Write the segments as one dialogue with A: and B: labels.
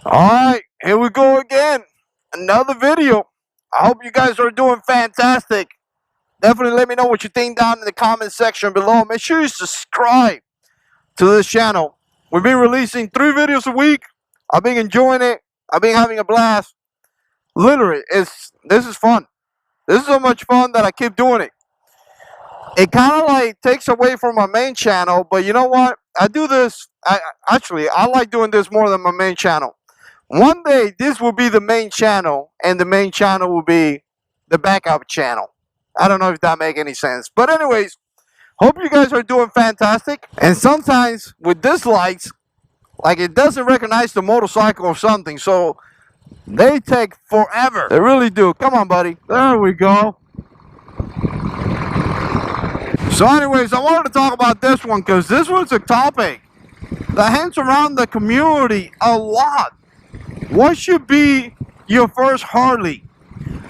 A: Alright, here we go again. Another video. I hope you guys are doing fantastic. Definitely let me know what you think down in the comment section below. Make sure you subscribe to this channel. We've been releasing 3 videos a week. I've been enjoying it. I've been having a blast. Literally, this is fun. This is so much fun that I keep doing it. It kind of like takes away from my main channel, but you know what? I do this. I like doing this more than my main channel. One day, this will be the main channel, and the main channel will be the backup channel. I don't know if that makes any sense. But anyways, hope you guys are doing fantastic. And sometimes with dislikes, like it doesn't recognize the motorcycle or something, so they take forever. They really do. Come on, buddy. There we go. So anyways, I wanted to talk about this one because this one's a topic that hangs around the community a lot. What should be your first Harley?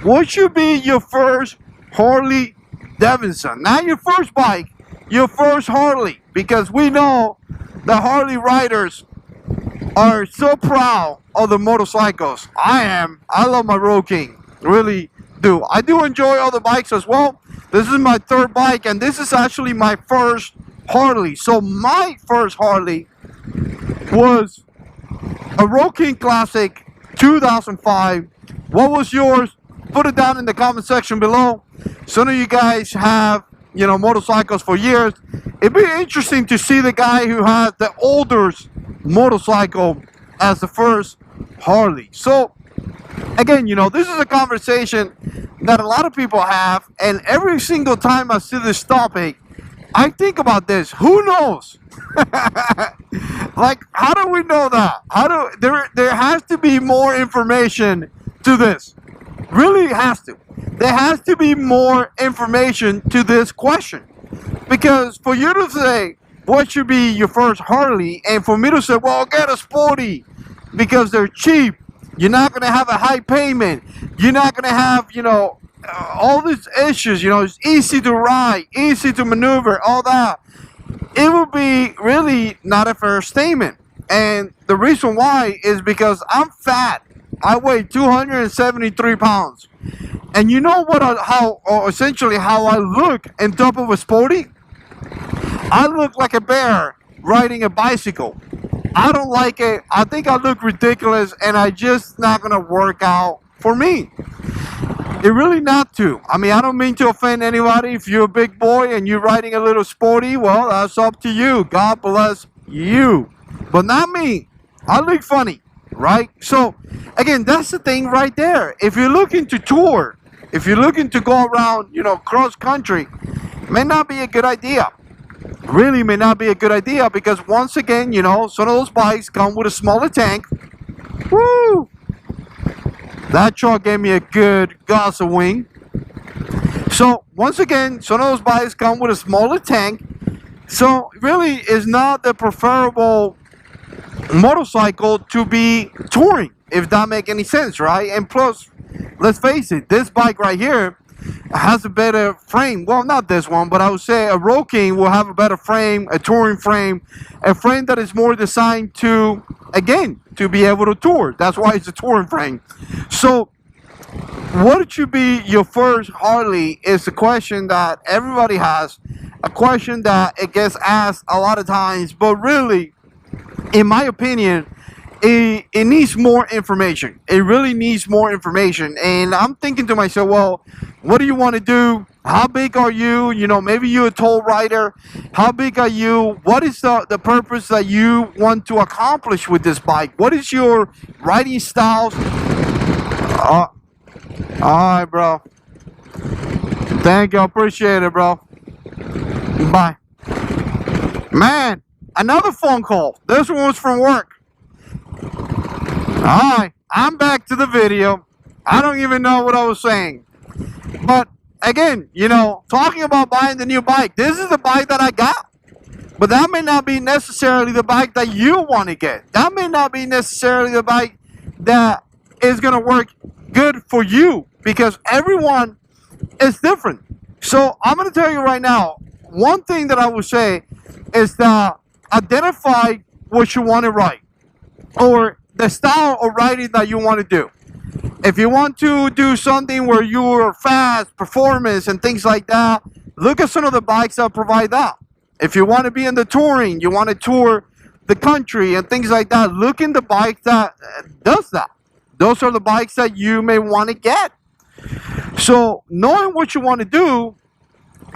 A: What should be your first Harley Davidson? Not your first bike, your first Harley. Because we know the Harley riders are so proud of the motorcycles. I am. I love my Road King. Really do. I do enjoy other bikes as well. This is my 3rd bike, and this is actually my first Harley. So my first Harley was a Road King Classic 2005. What was yours? Put it down in the comment section below. Some of you guys have, motorcycles for years. It'd be interesting to see the guy who had the older motorcycle as the first Harley. So again, this is a conversation that a lot of people have, and every single time I see this topic, I think about this. Who knows? Like, how do we know that? There has to be more information to this. Really has to. There has to be more information to this question. Because for you to say, what should be your first Harley? And for me to say, well, get a sporty because they're cheap. You're not going to have a high payment. You're not going to have, all these issues. It's easy to ride, easy to maneuver, all that. It would be really not a fair statement. And the reason why is because I'm fat. I weigh 273 pounds. And you know what? Essentially how I look on top of a sporty? I look like a bear riding a bicycle. I don't like it. I think I look ridiculous, and I just not gonna work out for me. It really not to. I mean, I don't mean to offend anybody. If you're a big boy and you're riding a little sporty, well, that's up to you. God bless you. But not me. I look funny, right? So, again, that's the thing right there. If you're looking to tour, if you're looking to go around, cross country, may not be a good idea. Really may not be a good idea because once again, some of those bikes come with a smaller tank. Woo! That truck gave me a good gust of wing. So once again, some of those bikes come with a smaller tank. So really is not the preferable motorcycle to be touring, if that make any sense, right? And plus, let's face it, this bike right here has a better frame. Well, not this one, but I would say a Road King will have a better frame, a touring frame, a frame that is more designed to, again, to be able to tour. That's why it's a touring frame. So what should be your first Harley is a question that everybody has, a question that it gets asked a lot of times, but really, in my opinion, it needs more information. It really needs more information. And I'm thinking to myself, well, what do you want to do? How big are you? Maybe you're a tall rider. How big are you? What is the purpose that you want to accomplish with this bike? What is your riding styles? All right, bro. Thank you. Appreciate it, bro. Bye. Man, another phone call. This one was from work. Alright, I'm back to the video. I don't even know what I was saying. But again, talking about buying the new bike, this is the bike that I got. But that may not be necessarily the bike that you want to get. That may not be necessarily the bike that is going to work good for you. Because everyone is different. So I'm going to tell you right now, one thing that I would say is that identify what you want to ride. Or the style of riding that you want to do. If you want to do something where you're fast, performance, and things like that, look at some of the bikes that provide that. If you want to be in the touring, you want to tour the country and things like that, look in the bike that does that. Those are the bikes that you may want to get. So knowing what you want to do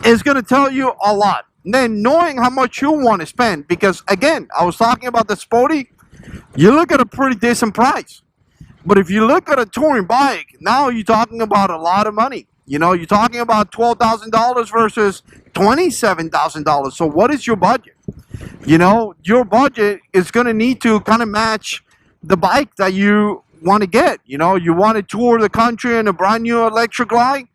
A: is going to tell you a lot. Then knowing how much you want to spend, because again, I was talking about the Sporty, you look at a pretty decent price. But if you look at a touring bike, now you're talking about a lot of money. You know, you're talking about $12,000 versus $27,000. So what is your budget? You know, your budget is going to need to kind of match the bike that you want to get. You know, you want to tour the country in a brand new electric bike?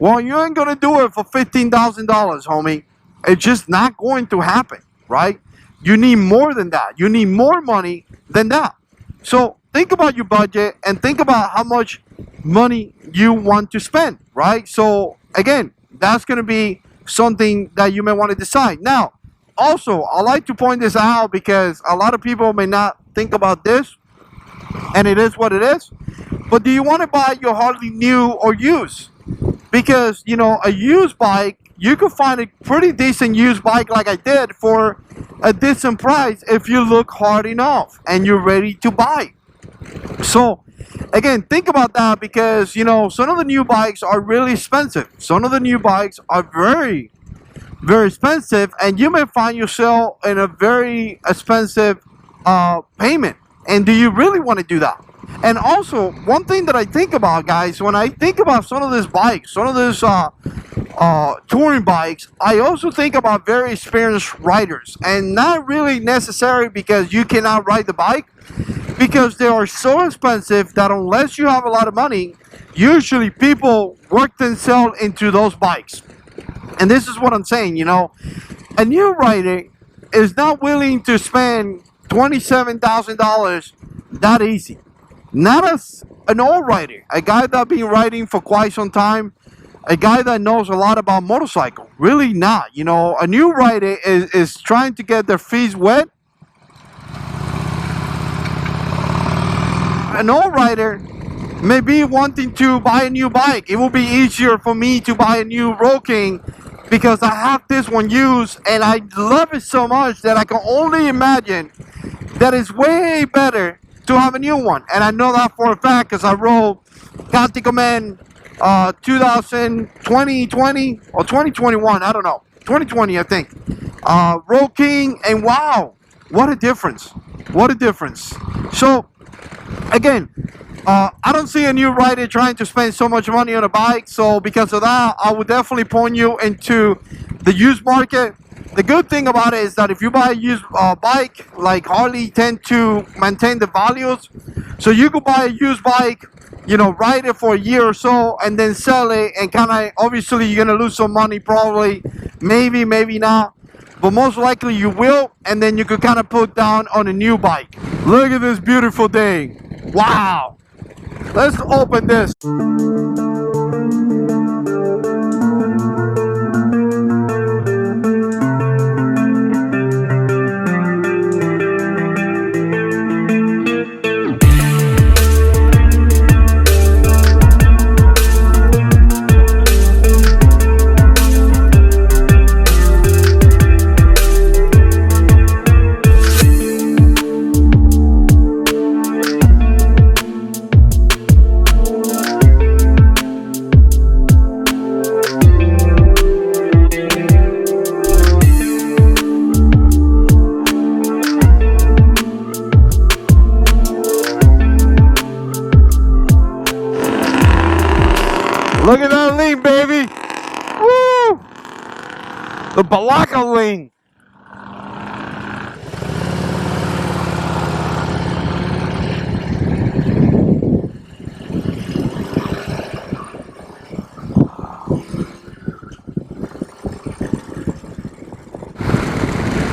A: Well, you ain't going to do it for $15,000, homie. It's just not going to happen, right? You need more than that. You need more money than that. So think about your budget and think about how much money you want to spend, right? So again, that's going to be something that you may want to decide. Now, also, I like to point this out because a lot of people may not think about this, and it is what it is. But do you want to buy your Harley new or used? Because, you know, a used bike, you can find a pretty decent used bike like I did for a decent price if you look hard enough and you're ready to buy. So again, think about that, because you know some of the new bikes are really expensive. Some of the new bikes are very, very expensive, and you may find yourself in a very expensive payment. And do you really want to do that? And also, one thing that I think about, guys, when I think about some of these bikes, some of these touring bikes, I also think about very experienced riders, and not really necessary because you cannot ride the bike, because they are so expensive that unless you have a lot of money, usually people work themselves into those bikes. And this is what I'm saying, you know, a new rider is not willing to spend $27,000 that easy. Not as an old rider, a guy that's been riding for quite some time, a guy that knows a lot about motorcycle. Really not. You know, a new rider is trying to get their feet wet. An old rider may be wanting to buy a new bike. It will be easier for me to buy a new Road King because I have this one used and I love it so much that I can only imagine that it's way better to have a new one. And I know that for a fact because I rode Cantico Man 2020 or 2021, I don't know, 2020 I think, Road King, and wow, what a difference, what a difference. So again, I don't see a new rider trying to spend so much money on a bike, so because of that, I would definitely point you into the used market. The good thing about it is that if you buy a used bike, like Harley tend to maintain the values, so you could buy a used bike, you know, ride it for a year or so, and then sell it, and kind of, obviously you're gonna lose some money probably, maybe not, but most likely you will, and then you could kind of put down on a new bike. Look at this beautiful thing. Wow. Let's open this. Look at that lean, baby. Woo! The Balaka lean.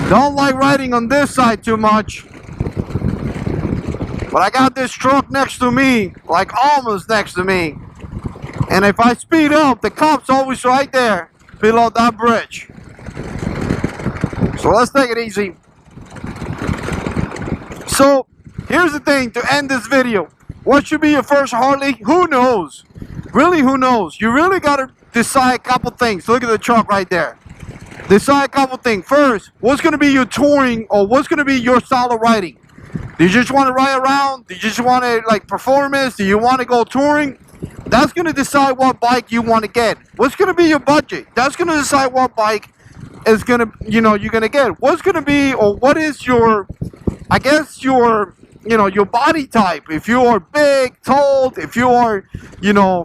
A: Don't like riding on this side too much. But I got this truck next to me, like almost next to me. And if I speed up, the cop's always right there below that bridge. So let's take it easy. So here's the thing to end this video. What should be your first Harley? Who knows? Really, who knows? You really got to decide a couple things. Look at the truck right there. Decide a couple things. First, what's going to be your touring, or what's going to be your style of riding? Do you just want to ride around? Do you just want to like performance? Do you want to go touring? That's going to decide what bike you want to get. What's going to be your budget? That's going to decide what bike is going to, you're going to get. What's going to be, or what is your, I guess your, your body type. If you are big, tall, if you are,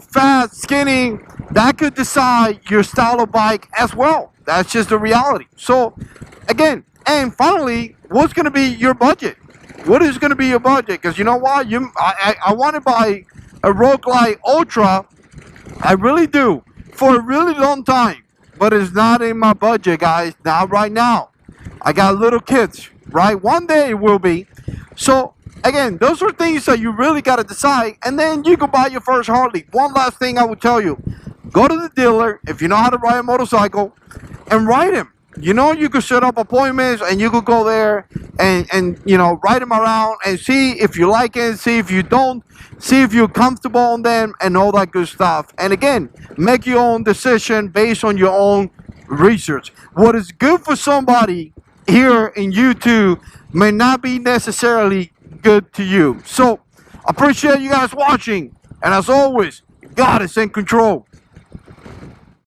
A: fat, skinny, that could decide your style of bike as well. That's just the reality. So again, and finally, what's going to be your budget? What is going to be your budget? Because you know what? I want to buy a Road Glide Ultra. I really do. For a really long time. But it's not in my budget, guys. Not right now. I got little kids, right? One day it will be. So again, those are things that you really got to decide. And then you can buy your first Harley. One last thing I would tell you. Go to the dealer, if you know how to ride a motorcycle, and ride him. You could set up appointments, and you could go there and ride him around and see if you like it, see if you don't, see if you're comfortable on them, and all that good stuff. And again, make your own decision based on your own research. What is good for somebody here in YouTube may not be necessarily good to you. So, appreciate you guys watching, and as always, God is in control.